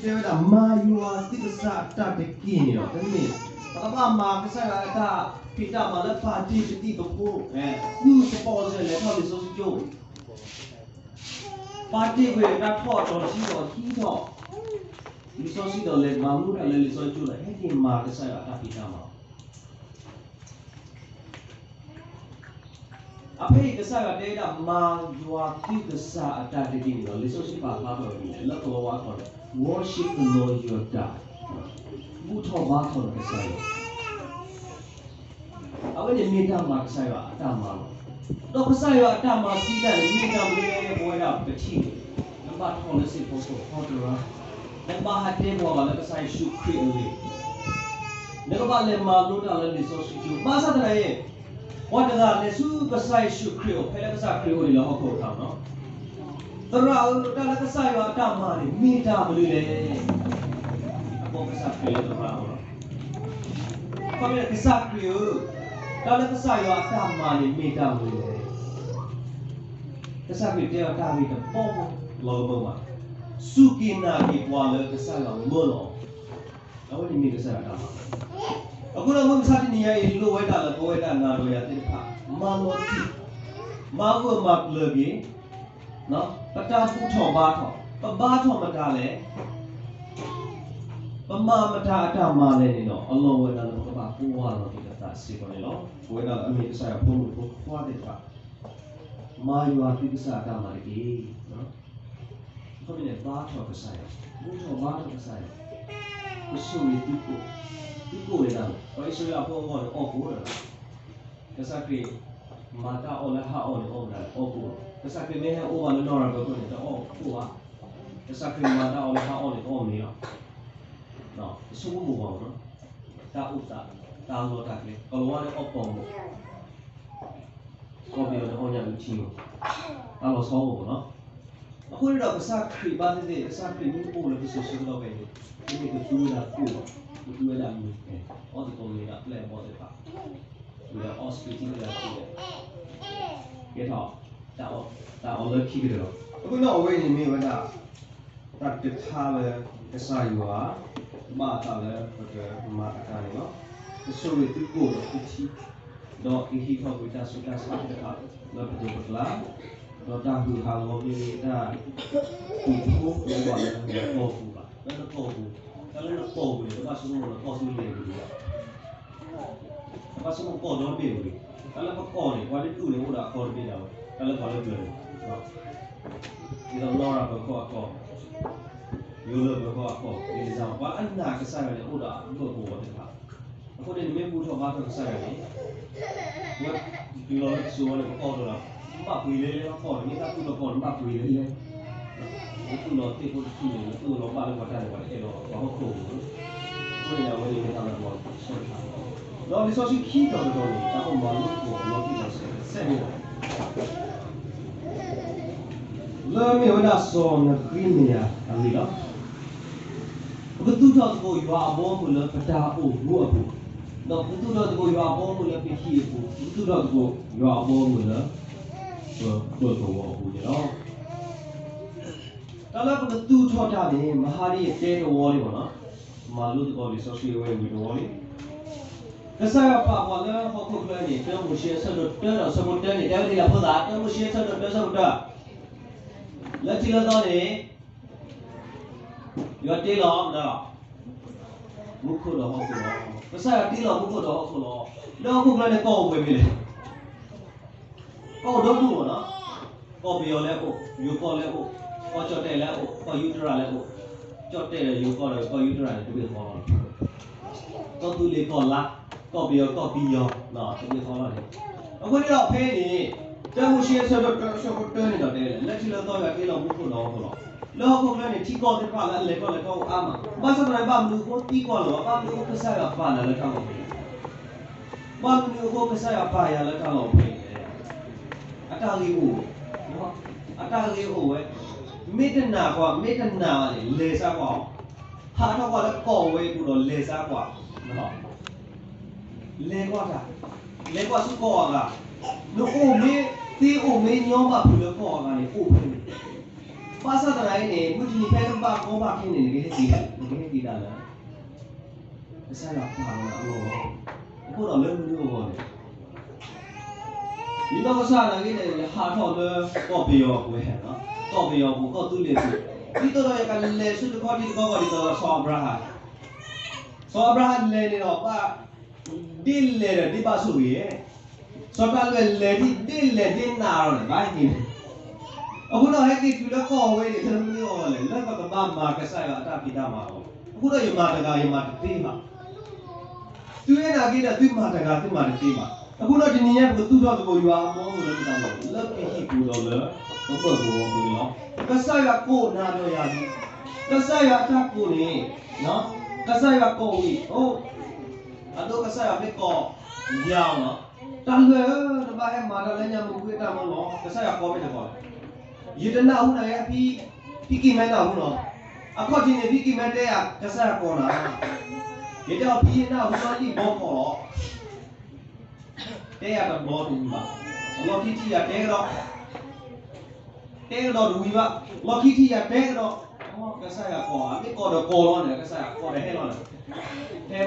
Dewa dah mayu tiga saat tak begini loh, tapi apa mak saya ada kita malah party jadi beku, ku sponsor le kau di sosial, party gue nak thọ trò xí trò khí thọ, di sosial le malu le di sosial le, hei mak saya ada kita mak. Apa yang saya ada mayu tiga saat tak begini loh, di sosial apa begini, lalu kalau waktu worship the Lord your God. Butuh waktu kesaya. Apa yang minta mak saya ada malu. Dok saya ada masih dah minta beliau boleh dah kecil. Nampak polisi foto foto. Nampak hati bawa lagi saya syukri oleh. Nampak le malu dalam di sosial. Masa terakhir, wadah lesu kesaya syukri. Pernah kesaya syukri oleh lah aku tahu no. Terus dalam kesaya ada malu minta beliau. Kesakri itu orang. Kami nak kesakri, kalau kesaya ada mani minta boleh. Kesakri dia ada minta pom lama. Suki nak dibuat kesaya mula. Awak ni minta kesaya ada. Aku nak mengsaksi ni ya ilu weda nak doya tidak. Maloti, mahu mak lagi, no. Pada putra batu macam Pemama tak ada mana ni no, Allah wena nak apa kuat no kita tak sih ni no, wena ambil saya pun kuat itu. Mayu hati kita ada mana lagi, no. Kau ni batu ke saya, bukan batu ke saya. Isu itu wena. Kalau isu apa orang orang, kesakri mata oleh hak orang orang. Kesakri ni orang orang berpun itu kuat. Kesakri mata oleh hak orang ni. No, semua bukan, no. Tak utak, tak lo tak le. Kalau ada opong, kau biar orang yang uci, kalau semua, no. Aku ni dah besar kribat ni, besar kribat ni pun lebih sesuatu dah begini. Ini kedua dah kedua dah ni. Orang tu ni dah plan buat apa? Sudah hospital dah tu. Kita tak orang kiri dah. Aku nak awak ni ni mana? Tak terhalang kesayuan. Mata le pada mata kali no, sesuatu itu gol itu, dok ini kalau kita sudah sampai dekat, lepas berkelan, dok dah hal mobil dah, kupu buat dengan kopu lah, dengan kopu, kalau nak kopu itu pas semua nak kopu ni dulu, pas semua kopu dulu dulu, kalau kopu ni, kalau itu ni udah kopu dah, kalau belum, kita lora berkopu. Yolo berapa ini zaman anda kesana ni udah berbuat apa? Aku ni memang butuh apa kesana ni. Buat yolo suara berapa dolar? 4 pilih apa? Ni tak tu lepas 4 pilih. Itu lo tipu pilih, itu lo balik pada pada elo, bahawa kau. Kau ni awak ni kita nak buat. Lo ni sosial kita betul ni. Aku malu kau, lo kita seni. Lo ni ada soal kriminal, alilah. Betul tak tu yuak abang mula pada buat apa? Nak betul tak tu yuak abang mula fikir apa? Betul tak tu yuak abang mula berbuat apa ni lah? Kalau betul tak ni mahari ada wali mana? Malu tu kalau sosial wali wali. Kesaya apa wala hokuk ni? Kita mesti sedut dan sebut ni. Jangan tidak pada. Kita mesti sedut dan sebut. Lagi lagi ni. Your dealer dah, buku dah hok lah. Pasal dealer buku dah hok lah. Dah buku mana kau boleh. Kau dah tu mana? Kau biar lepo, you kau lepo, kau cotel lepo, kau utera lepo. Cotel you kau utera tu biar kau. Kau tu le kau lah, kau biar, nah tu biar kau lah. Aku ni dah pay ni. Dah mesti sedut ni dah dealer. Lagi lagi tu dealer buku dah hok lah. Lo aku ni tiga tu apa le kau ama. Masa mana bam lu kau tiga lo, bam lu kau kesaya apa le kau. Bam lu kau kesaya apa ya le kau. Ada liu. Ada liu. Medan ni lesa kau. Hak kau le kau tu lo lesa kau. No. Le kau dah. Le kau su kau agak. No umi nyom apa le kau agak ni. Pasal terakhir ni, mungkin ni pernah kau pakai ni, ni kita lah. Saya apa Allah, aku dah lama dulu ni. Ini kau sana ni, hard hard kau biar aku hen, kau biar aku kau tu lepas. Itu dah yang kalau lepas tu kau di tu sobrah. Sobrah le ni apa? Deal le di basuh ye. Sobrah le deal nalar ni, baik ni. Aku dah hektik juga kau ni, terus ni orang le. Lepas tu mama kesaya tak kita mahu. Aku dah yang mata terima. Tu yang lagi dah tu mata terima. Aku dah jenisnya betul dah tu jual mau kita ni. Lebih hidup dah le. Apa tu aku ni? Kesaya kau nak lo ya ni. Kesaya tak kau ni, no? Kesaya kau ni. Oh, aduh kesaya apa kau? Jauh no. Tak le, nampak yang mana le yang mungkin tak mahu. Kesaya kau macam kau. Ye dah nak huna ya pi mana huna. Aku jenis pi mana ya kesaya kau na. Ye dah pi na huna ni bawa kau. Dia ada bawa tu juga. Kalau kita ya tengok dulu juga. Kalau kita ya tengok, oh kesaya kau. Abi kau dah kolon ya kesaya kau dah helon.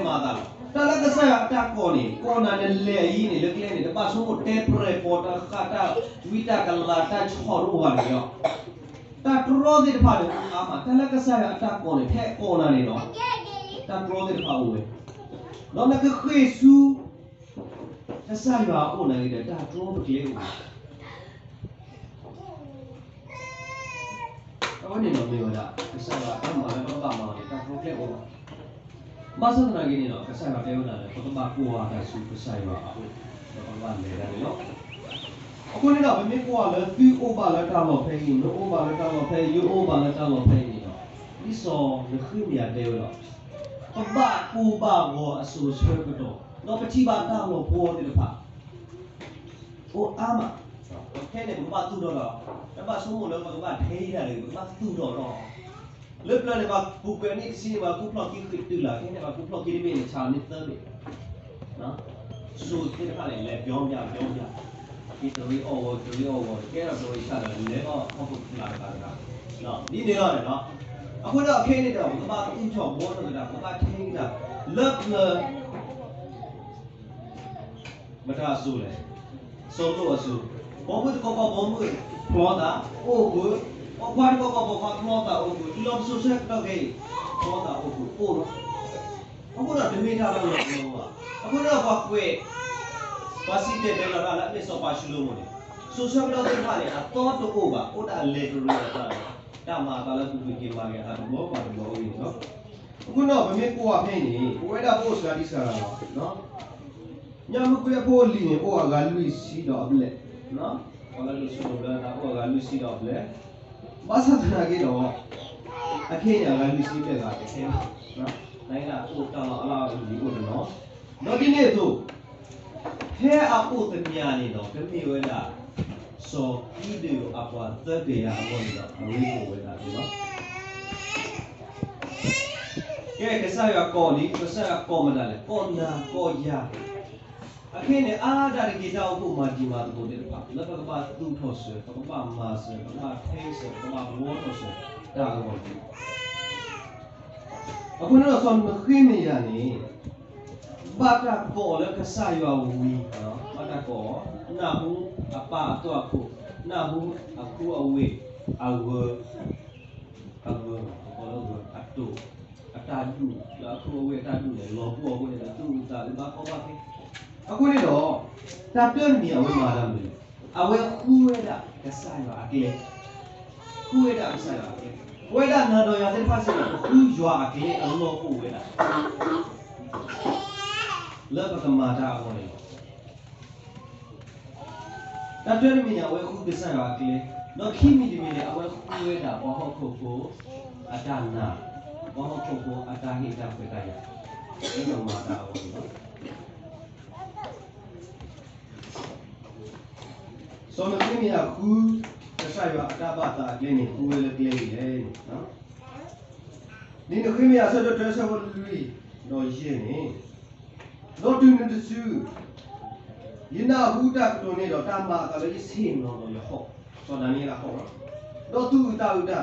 Mata. Kalau kesaya tak kau ni na lelai ni lekeh ni. Lepas semua tape reporter kata Twitter kalau tak choruan dia. Tak terus di depan apa. Kalau kesaya tak kau ni, kau na ni no. Tak terus di depan uwe. Lalu nak kesu kesaya kau na ni dah terus berkelih. Kau ni no mewah. Kesaya apa mana ni tak terus berkelih. Masa tu lagi ni no, kesaya apa mana? Kau baku ada su kesaya apa? Kau buat ni dah ni. Aku ni dah memang kuat le, tu ubah le kalau pergi, no ubah le kalau pergi, you ubah le kalau pergi no. Ni so, le khum ya deu lo. Kau baku bawa asu sesuai betul. No peci bata lo buat di depan. Oh ama. Okey ni kau buat tu dah lo. Lepas semua le kau buat hei dah le, buat tu dah lo. Lepas ni bak buku ni sini bak buku lagi kita lah. Ini bak buku lagi ni macam ni terbe. Nah, so kita kan le biom ya. Kita ni over. Kita so isa lah. Le aku nak kata. Nah, ni lah nah. Aku dah kini dah. Aku bak tu cakap buat tu dah. Aku bak kini dah. Lepas betul asul le. Solo asul. Bomba tu kau bomba. Keluar dah. Oh good. Kau kau keluar tak aku, belum susah kau ke, keluar tak aku, oh, aku dah demi dah lalu aku dah buat kue, pasti dia dah lalu ni sopa silo ni, susah kau tu mana, atau tu kau bah, dah leher dulu dah, dah mata lalu tu bikin lagi, ada bawa ini, no, aku dah demi kau apa ni, kau dah bos lagi sekarang, no, nyamuk kau boleh ni, kau agak luis si dah boleh, no, kalau luis sudah, aku agak luis si dah boleh. Masa tu lagi doh, akhirnya lagi sih betul kan? Nah, naiklah utang Allah ini udah no. Nanti ni tu, he aku termiani doh, termiu dah. So video apa terbiar apa doh, video dah no. Kesaya kau ni, kesaya kau mana le? Kau na, kau ya. Akhirnya ada kita aku mati tu dia pak. Lepas kau tu thos, kau mas, kau taste, kau buat thos, dah kau buat. Aku nak soal mungkin ni, bapa kau le kesaya awi, bapa kau, nahu apa tu aku, nahu aku awi, aku atu, atadu, aku awi atadu le, lobu aku le atu, tak lepas kau pakai. Aku ni doh, tapi ni awak malam ni, awak kue dah kesaya akil, kue dah kesaya akil, kue dah nado yang terpaksa kue jual akil, Allah kue dah. Lepas kemana aku ni? Tapi ni awak kue kesaya akil, nak kimi di mana awak kue dah, bahawa koko ada na, bahawa koko ada hidup berkaya. Ini kemana awak ni? So mungkin ni aku kesaya ada bata ni aku lagi ni, ni nak kami asal tu terasa berdui, no je ni, no tu ni tu, ini aku tak tu ni dah tambah kalau ini sim no yo ho, so nani lah ho, တော့သူ့တာဥတာ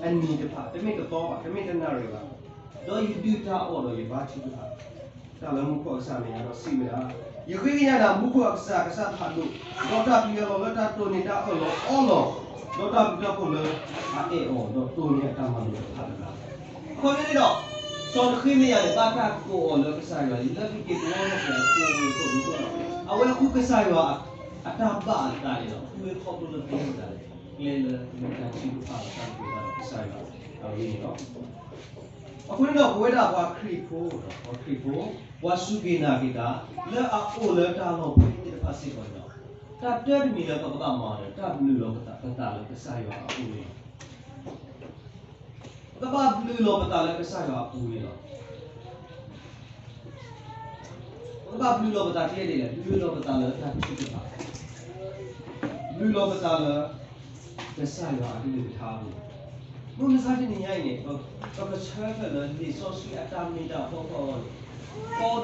အနီတဖာတမိတ်တော့ပါတမိတ်တနာရပါတော့ယူဒူတာအော်တော့ရပါချီပါတာလည်းမှုခေါ်စားနေရတော့စီမလားယခွေးရတာမှုခေါ်ကစားဖတ်လို့တော့တာပြီးတော့တော့တာတိုနေတာအော်လို့တော့တာပြီးတော့ကိုလည်းအေးအော်တော့တိုနေတာမှလို့ဖတ်တာခေါ်နေတော့စောခွေးမရတဲ့ဘာတာကိုအော်လို့ကစားရလက်ပြီးကေတော့ကိုတော့အဝဲခုကစားရအတာပါတာရတော့သူခေါ်လို့ပြောတာလေလေဒီကချီပါတာပြီးတော့စားရတော့ရင်းတော့အခုတော့ဘွေးတာဘာခရီဖိုးတော့ခရီဖိုးဝါစုကေနာကေတာလက်အိုလက်တာတော့ပြီးတဲ့ပါစီပေါ်တော့တာတဲ့မီလည်းပပမာတယ်တာဘလူးလောကတာလည်းကစားရအောင်ဦးလေးပပဘလူးလောကတာလည်းကစားရအောင်ဦးလေးတော့ပပဘလူးလောကတာတည်းလေဘလူးလောကတာလည်းတာဖြစ်ဖြစ်ပါဘလူးလောကတာလည်းကစားရအောင်ဒီလိုထားဘူးဘုံစားတဲ့နေရာနေတော့ချားတယ်လေဆိုစီအတာမီတာပေါ်တော့တော့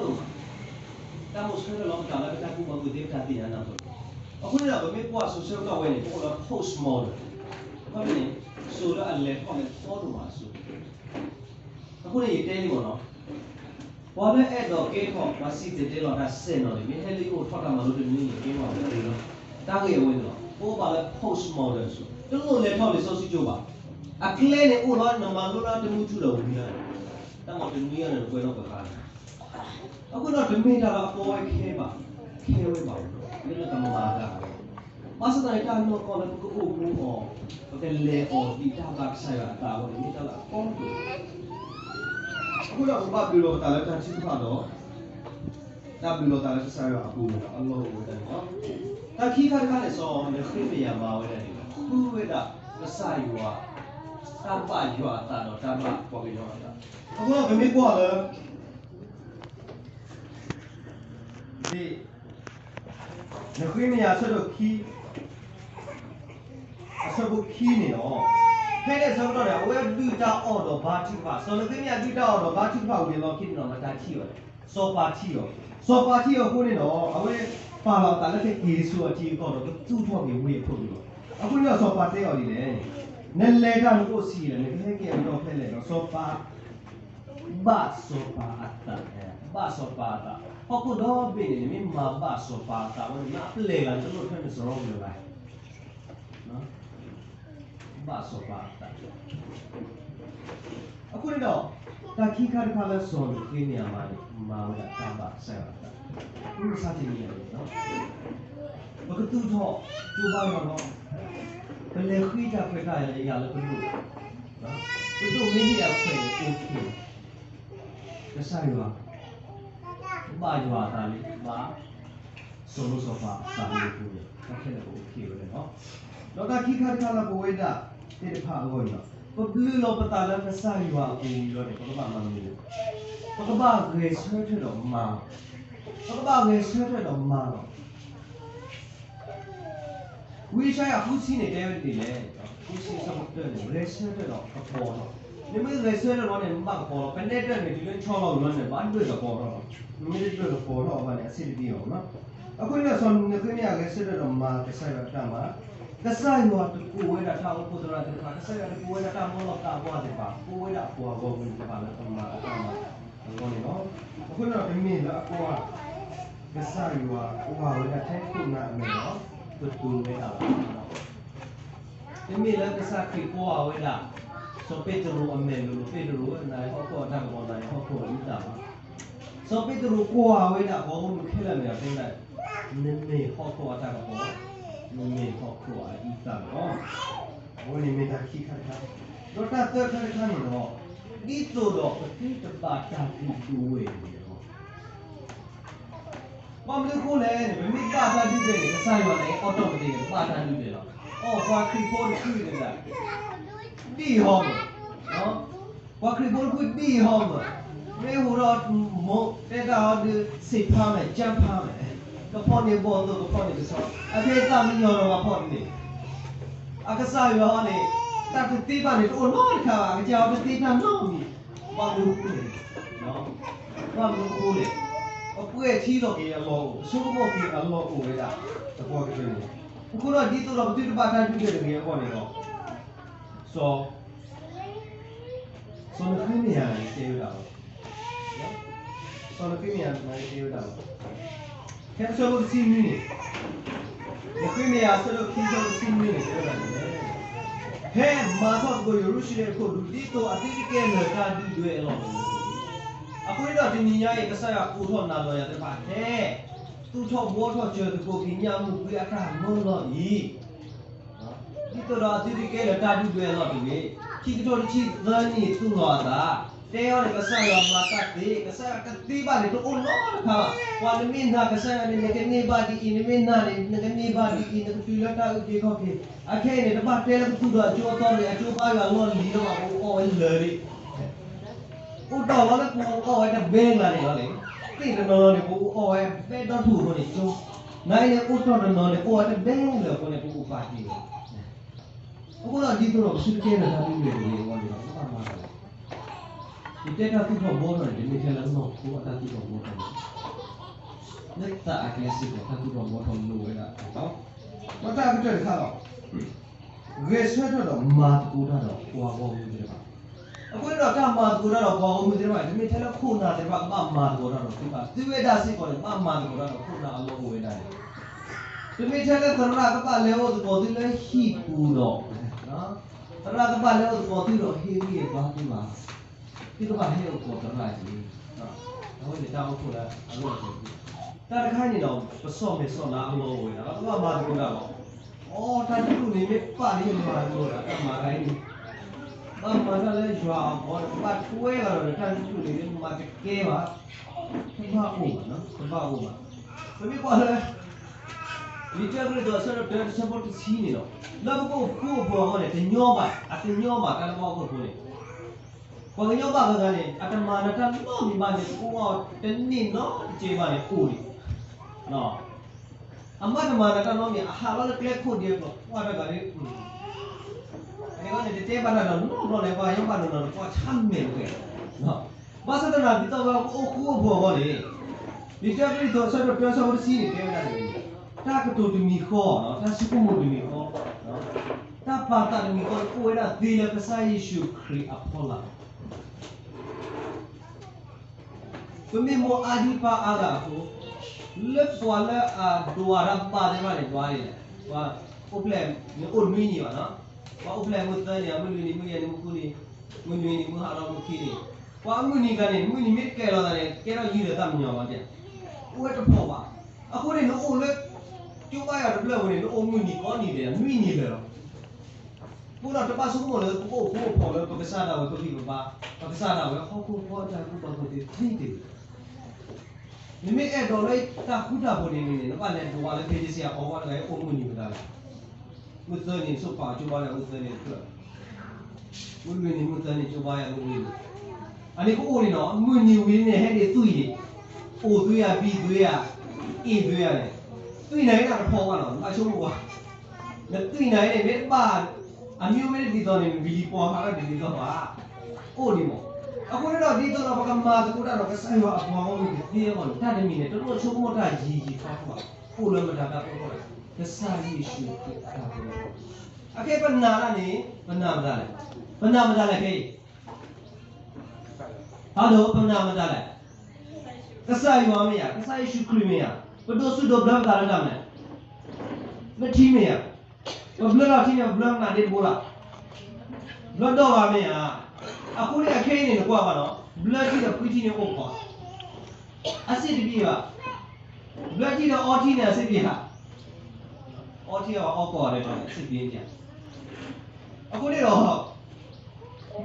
တာမို့ဆွဲတော့တာလည်းတာကူမကူတဲ့တာတင်ရနာတော့အခုလည်းဗမေပွားဆိုဆက်တော့ဝဲနေပေါ်တော့ post model ဘာလဲဆိုတော့အလဲပေါ်နေပေါ်တော့မှာဆိုအခုလည်းတဲလေးပေါ့နော်ဘာလဲအဲ့တော့ကေခေါ်မစီတဲ့တဲတော့ဒါစင်တော့ဒီဟဲလီကိုထောက်တာမလို့ဒီနည်းကေမှာပဲလို့တားရဝင်တော့ဟိုဘာလဲ post model ဆိုတို့လို့လည်းထောက်လေဆိုစီကြိုးပါအခလဲနဲ့ဥရောနမလိုလာတမှုထူတော့ဘူးလားတမတော်နီးရတယ်ကွယ်တော့ပါအခုတော့ဒမေတာကပေါ်ခဲပါခဲဝဲပါဘူးလေကမမာတာမဆတဲ့တာတော့ကောလည်းကိုအိုးဘူးအော်ဘယ်လေအော်ဒီတာကဆိုင်ရတာဘောဒီတာကကောင်းတယ်အခုတော့ဘာပြီးတော့တာလည်းတန်ချစ်ဖတ်တော့တာပြီးတော့တာလည်းဆိုင်ရအပူတော့အလောဝတ်တယ်နော်တာခိခါခါလည်းစောနေခိမရမှာဝဲတယ်ခုဝဲတာမဆိုင်ရွာတာပါရွာတာတော့တာပါပေါ်ပြီးတော့တာအခုတော့ဘယ်မေးကွာလဲဒီနခွေးမရဆိုတော့ခီအစဘခီနေတော့ဖဲတဲ့ဆိုတော့လေဝဲဒူတာအော်တော့ဘာတိပါဆိုတော့ခင်ဗျာဒူတာအော်တော့ဘာတိပါဝင်တော့ခီတော့မတာချီရောစောပါချီရောကိုနေတော့အဝဲပါတော့တာလည်းကေဆိုအချီတော့သူ့ထောက်ပြီးဝေးဖို့ပြီးတော့အခုတော့စောပါတဲ့အော်ဒီလေနဲ့လေတာလို့စီတယ်လေခဲတော့ဖဲလေတော့စောပါဘာစောပါအတာဘာစောပါတာအခုတော့ဘယ်နေမှာဘာစောပါတာဝဲမပလေလာတို့ထွန်းစောရောလို့လားနော်ဘာစောပါတာအခုတော့တာခိခါခါလဲစောလို့ခင်းနေရမှာမာဝဲတာဘာဆက်တာဘူးစားချင်နေတယ်နော်ဘကတူတော့ကျူပါရောနော်ဘယ်လေခိတာခွဲတာရရလည်းဘူးနော်ဘယ်တော့မင်းရခွဲโอเคကစားရောဘာရွာတာလေးဘာဆိုလို့ဆိုပါတာလေးကိုတက်ခဲ့တယ်โอเคပဲเนาะတော့တာခိခါခါလာဘဝေတာဒီဖာလို့နော်ပပလူလောပတာလာကစားရွာအပူရောတယ်ဘာမှမလုပ်ဘူးဘာရေဆွဲထတော့မာဘာရေဆွဲထတော့မာဝိရှာရဖူးစီနေတဲ့တယ်လေဖူးစီစမတ်တယ်ရေဆွဲထတော့အပေါ်တော့你们在说的话呢，蛮好，本来这呢就跟炒老软的，蛮多的包了，你们这个包了，完了谁的地方嘛？啊，可能说那个呢，个说的嘛，个啥个干嘛？个啥药都顾为了他，我不知道这个，个啥药都顾为了他，我老大瓜的吧，顾为了瓜，我们就把那干嘛干嘛，我呢喏，我可能跟没了瓜，个啥药啊，瓜为了太苦难了喏，都顾为了了，跟没了个啥可以瓜为了。so Pedro amelo Pedro na ko ta ko na ko ita so Pedro ko awe da ko mu khela me ta da ne me ko ta ko ne me ko ita no wo ni me ta ki kha kha do ta ta kha kha ni no di to do ti ta ba ta ti tu we ni no ba me ko le ni me ba ta ti de ni sa yo ne automatic ba ta ti de lo oh kwa kri ko ni ni da đi hòm đó qua khi bốn phút đi hòm mấy hồ đó một cái đó được xịt pha này chăm pha này cái phone này bỏ rồi cái phone này cái sao à thế ta mới nhớ là phone này à cái sao vậy này ta cứ tí vào này ôn nói cả cái cháu cái tí nam nó gì bao nhiêu cú này đó bao nhiêu cú này ở quê thi rồi thì lo số một thì lo ủi đã qua cái chuyện này cú đó đi tôi làm tôi ba tháng tôi được cái con này đó ဆိုနခိမြာနေတေးရတာနော်ဆိုနခိမြာနေတေးရတာကဲဆိုလို့စီမီနေနခိမြာဆိုလို့ခိဆိုလို့စီမီနေတေးရတာဟဲမာတော့ကိုရရှိတဲ့ကိုလူဒီတော့အတိတ်ကဲနေတာဒီတွေအလောအခုတော့ဒီညရဲ့ကစားရပူထောနာတော့ရတယ်ပါဟဲသူ့ထောဘောထောကျွတ်ကိုပြညာမှုပြအခါမလို့ဤဒီတော့အတိတ်ကဲနေတာဒီတွေအလောဒီခိကတော့ချိသန်းနေသူ့တော်တာတဲရကစားရမှာကတ်ဒီကစားကတိပါလေတော့လောခါဝါလမင်းနာကစားရနေကနေပါဒီအင်းမင်းနာနေကနေပါဒီအင်းတူလတာဥဒီခေါကေအခဲနေတပတ်တဲလို့သူ့တော်ကျော်တော်လေအချိုးပါရလောလီတော့အော်လေရီဥတော်ဝါလည်းကိုအော်တဲ့ဘင်းလာနေရောလေတိတ်တော်နေကိုအော်ရဲ့ပဲတော့သူ့ကိုနေကျိုးနိုင်နေဥတော်တော်နေကိုတဲ့ဘင်းလေကိုနေကိုပါတီအခုတော့ဒီတော့ရှိကဲနေတာဒီလေလေဝါလို့ဘာမှမလုပ်ဒီတက်တာသူ့တော့ဘောတော့ဒီမိထဲလည်းတော့ကိုအတားသူ့တော့ဘောတော့လက်တာအကဲစီကတော့သူ့တော့ဘောတော့လို့ရတာနော်မတားပြတဲ့ခါတော့ဂေဆွဲတော့မာကူတော့ဟွာဘောမှုတွေပါအခုတော့ကမာကူတော့ဘောမှုတွေပါဒီမိထဲလည်းခုနာတယ်ပါမာကူတော့ဒီပါသူဝေဒစီကိုလည်းမာကူတော့ခုနာအလုံးဝေဒတယ်ဒီမိထဲလည်းသရဏကပါလေဟိုဘောဒီလည်းဟိပူတော့နော်သရဏကပါလေဟိုဘောဒီတော့ဟေးကြီးပါဒီပါဒီကဘာဟဲ့ကိုတော့လာကြီးနော်ဟိုတောင်းဖို့လားအလို့ဆိုတာတခိုင်းနေတော့ပစော့မေစော့နာအလို့ဝင်တာတော့မာကူတော့အော်တာတူနေမပါနေမှာလို့တာအမှားတိုင်းဘာမှလည်းရွာဘောပတ်ွဲလာတော့တာတူနေမှာတကယ်ပါဘာဟုတ်နော်ဘာဟုတ်ပါဘယ်ပြောလဲဒီကျကလေးတော့ဆက်တော့ဆက်ဖို့စီးနေတော့နောက်ကိုဘောဟောတယ်ညောပါအတညောပါကလည်းဘောကိုထိုးနေဘာညောပါကလည်းအတမာနတတော့မိမနဲ့ကိုတော့တနည်းနော်ကြေပါလေပို့နေနော်အမတ်မာနတတော့မြအဟာလည်းကလက်ဖို့တယ်တော့ဟောတယ်ကလည်းအဲဒီကနေတေးပါတော့နော်လည်းဘာရောပါတော့တော့ချမ်းမြေလို့နော်ဘာစတဲ့နာဒီတော့ကိုဘောဘောလေဒီကျကလေးတော့ဆက်တော့ပြောဆိုစီးနေတယ်ရတယ်တာကတူမီခေါ်နော်တာစကုမိုဒီမီခေါ်နော်တာပါတာမီခေါ်ကိုရဒီလကစားယေရှုခရစ်အဖောလာသူမီမောအာဒီပါအာဂါကိုလက်ပွာလာအဒွာရပါတယ်မလေးဒွာရီဝါဥပလက်အိုမီနီပါနော်ဝါဥပလက်မတန်ရမလူနီမရနီမကူနီမွနီနီမဟာရောမခီနီဝါမွနီကနေမွနီမစ်ကဲတော့တယ်ကဲတော့ယူရတာမညောပါဗျဝဲတဖောပါအခုနေလို့အိုလက်ကျိုးပါရတဲ့ဘလက်ဝင်လို့အုံမွနီကောနေတယ်မြွေနေတယ်တော့ဘုရားတပတ်ဆုံးမလို့ကိုပေါ်လို့ပကစားတာဝယ်ပြီးပါပကစားတာဝယ်ဟောကိုပေါ်တာကိုပါကိုတည်တယ်နိမိအဲ့တော့လေတာခုတာပေါ်နေနေတော့ပါလေတော့လည်းဖေးစီရအော်ဝါလည်းအုံမွနီမတာလားမသနေစပါကျိုးပါရဦးသနေထွက်မွေနေမသနေကျိုးပါရဦးနေအဲ့ဒီကိုအိုနေတော့မွေနေဝင်းနေဟဲ့ဒီသူ့ရီအိုသွေးရပြီးသွေးရအေးသွေးရတယ်တွေ့နိုင်တာတော့ပေါ့ကတော့အရှုံးကွာတွေ့နိုင်တယ်မြတ်ပါအမျိုးမဲဒီတော့နေဗီဒီပေါ်မှာဒီတော့ပါအိုဒီမောအခုတော့ဒီတော့ဘာကမာကူတာတော့ကဆိုင်ရအပေါ်အောင်ဒီရောတာတမီနဲ့တော်ချိုးမောတာကြီးဖတ်ပါပိုလမတာတော့ပေါ့ကစားရရှိတာအကေပနာလာနေပနာမတာလေပနာမတာလေခေဟာတော့ပနာမတာလေကစားရမရကစားရရှိခရီးမရဘယ်တော့စုတော့ဘလကားလာမယ်မထီးမရဘလကားထီးရဘလနာနေဘောလားဘလတော့ပါမရအခုလည်းအခဲနေကွာပါတော့ဘလကြီးတော့ခွီးကြီးနေဟုတ်ပါအစစ်တပြေပါဘလကြီးတော့အော်ထီးနေအစစ်ပြေဟာအော်ထီးကအော်ပေါ်တယ်တော့အစစ်ပြေးပြန်အခုလည်းတော့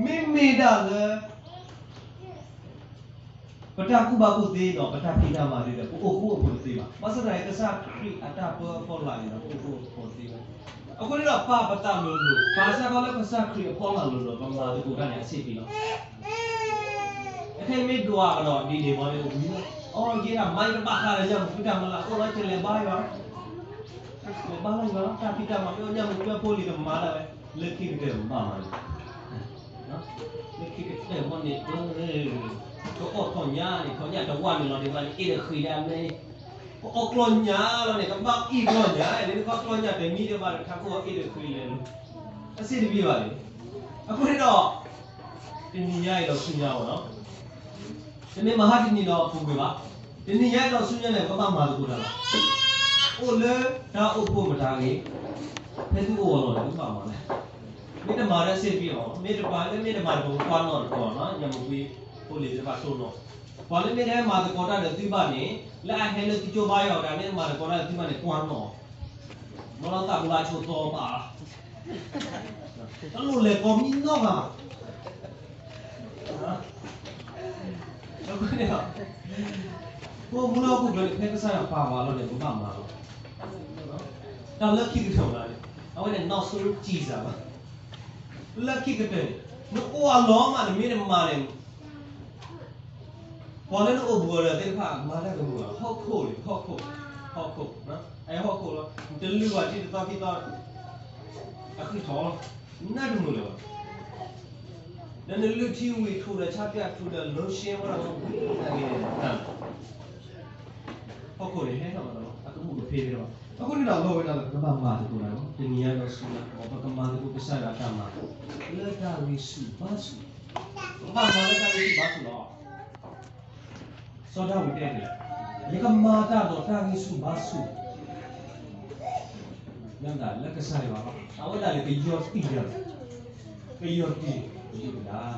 မိတာလေပတာကူဘာကူသေးတော့ပတာပိတာမာလေးတော့ကိုကိုသေးပါမဆရာကစားခရီအတာပေါ်လာနေတော့ကိုသေးပါအခုလည်းတော့ပါပတာလို့ဘာသာကလည်းကစားခရီပေါ်လာလို့တော့ဘာမှကိုကနေအစစ်ပြီးတော့အဲ့ဒီမိတော့ကတော့ဒီနေပေါ်လေးကိုပြီးတော့အော်ကြီးကမိုင်းပါခါရရပိတာမလားကိုလည်းချလေပါရောလေပါလာရောတာပိတာမပြောညမပြောပို့လီတော့မာလာပဲလက်ခိတဲ့မှာနော်လက်ခိတဲ့မနေတော့ก็ขอญาเนี่ยขอญาตะวันเราเนี่ยว่าเอเคยดามเลยก็กลอนญาเราเนี่ยก็บักอีกลอนญาเนี่ยก็กลอนญาแต่มีเดี๋ยวว่าถ้าก็เอเคยเลยอะสิดิพี่ว่าเลย အခုတော့ဒီနေ့ရတော့ဆူညာပေါ့နော်ဒီနေ့မဟာဒီနေ့တော့ပုံပြပါဒီနေ့ရတော့ဆူညာနဲ့ဘာမှမလုပ်ဘူးလားအိုလေဒါအိုဖို့မထားကြီးဖဲသူ့ဘောတော့ဘာမှမလဲမိတမာရဲ့စိတ်ပြီးတော့မိတပါလည်းမိတမာတော့ကွာတော့တော့နော်ညမပြီးဟိုလေဒီပါဆုံးတော့ဘာလဲမိတဲ့မာတကောတာတဲ့ဒီပါနေလက်အဟဲလို့ဒီချိုးပါရောက်တာနဲ့မာတကောတာဒီပါနေကွာတော့မလို့တာဘူးလားချိုးတော့ပါအဲ့လိုလေကောမင်းတော့ကတော့ကနေတော့ကိုမလို့ကိုလည်းဖက်ကစားရပါပါလို့လည်းဘာမှမလုပ်တော့လက်ခိကတော့လားအဲ့ဒါနောက်ဆုံးကြည့်စားပါလက်ခိကတော့နိုးအလောမှာမင်းမမာတယ်ဘာလဲလို့ဘောရတဲ့ခါမာတယ်ကောဟောက်ခိုးလေဟောက်ခိုးနော်အဲ့ဟောက်ခိုးတော့တယ်လူကတိတော့ကိတော့အခုတော့နားတယ်မလို့လည်းလူတီဝီထိုးတဲ့ချပြထိုးတဲ့လုံးရှင်းတော့ဘူးနေတယ်ဟောက်ခိုးလေဟဲ့တော့အခုမှုဖေးပြီးတော့အခုဒီတော့လောဝဲတာကဘာမှမတူလားဒီနေရာတော့ဆူလာဘာကမှန်းကိုပစားရတာမှာလက်တာဝီစုဘာစုဘာမှလက်တာဝီဘာစုတော့စောဒဝီတဲ့လေကမာတာတော့တာဝီစုဘာစုညံတာလက်ကစားရပါအဝလာလေကယောတီရကယောတီဒီလား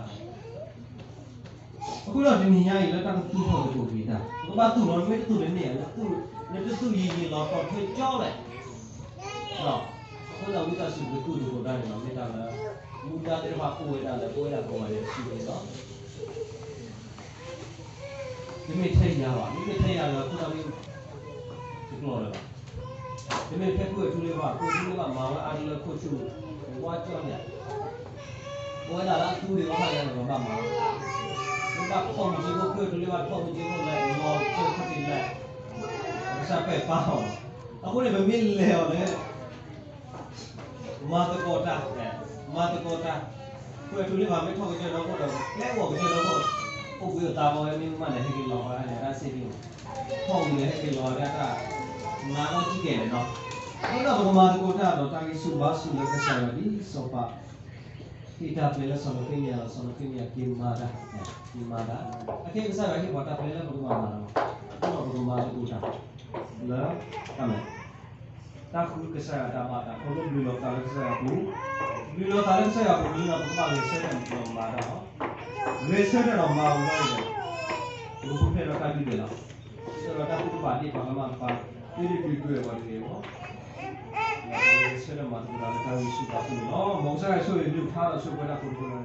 အခုတော့ဒီနေရာကြီးလက်တာတူဖို့တူပြီးတာဘာတူတော့မဲတူလည်းနေရတူနေတူရေးလောက်တော့ထွေးကြောက်လိုက်နော်ခုနကဝိသစုကတူကိုတိုင်းတော့မိတာလားမူတာတဲ့ဘာကိုဝဲတာလဲကိုဝဲတာပေါ်ရတယ်ရှိတယ်နော်ဒီမေထိုင်ရပါဒီမေထိုင်ရတော့ခုနကဒီလိုလဲဒီမေဖက်ကိုထူလေးပါကိုထူလေးပါမောင်အားလည်းခုချူဝါကြောက်ရဝဲတာလားသူတွေဘာလဲတော့ဘာမှဒီကပုံကြီးကိုထူလေးပါပုံကြီးကိုလည်းမော်ချက်ခတိလဲစားပဲပါအောင်အခုလည်းမင်းလဲရောလေမာတကောတာကိုထူလေးပါမထောက်ကြတော့တော့လဲဘောကြတော့ပုတ်ပြီးတာပေါ်မင်းမလည်းဟဲ့လောရတယ်ဒါစီပြီးထောက်နေဟဲ့လောရတာငါတော့ကြည့်တယ်နော်အဲ့တော့မာတကောတာတော့တာကြီးစုပါစုလည်းကစားရပြီစောပါဒီတာပလေဆောနကိမြာကိမာဒါအကေစားရဟိဘောတာပလေလည်းဘာမှမလုပ်ဘူးဘာမှမလုပ်တာလာကမယ်တာခုကစားရတာမှာတာဘလူလောတာလည်းစားရဘူးဘလူလောတာလည်းစားရဘူးဒီကဘာလဲဆက်တယ်တော့မှာတော့လေဆက်တယ်တော့မှာဘူးလေဘုဖဲတော့တာပြီးတယ်လားဆိုတော့တာခုပါတိဘာမှမပါဒီတွေ့ပါလေပေါ့ဆက်တယ်မှာတော့တာလည်းရှိတာဆိုတော့မောင်စားရဆိုရင်လူထားတော့ဆိုကြတာကိုပြောတယ်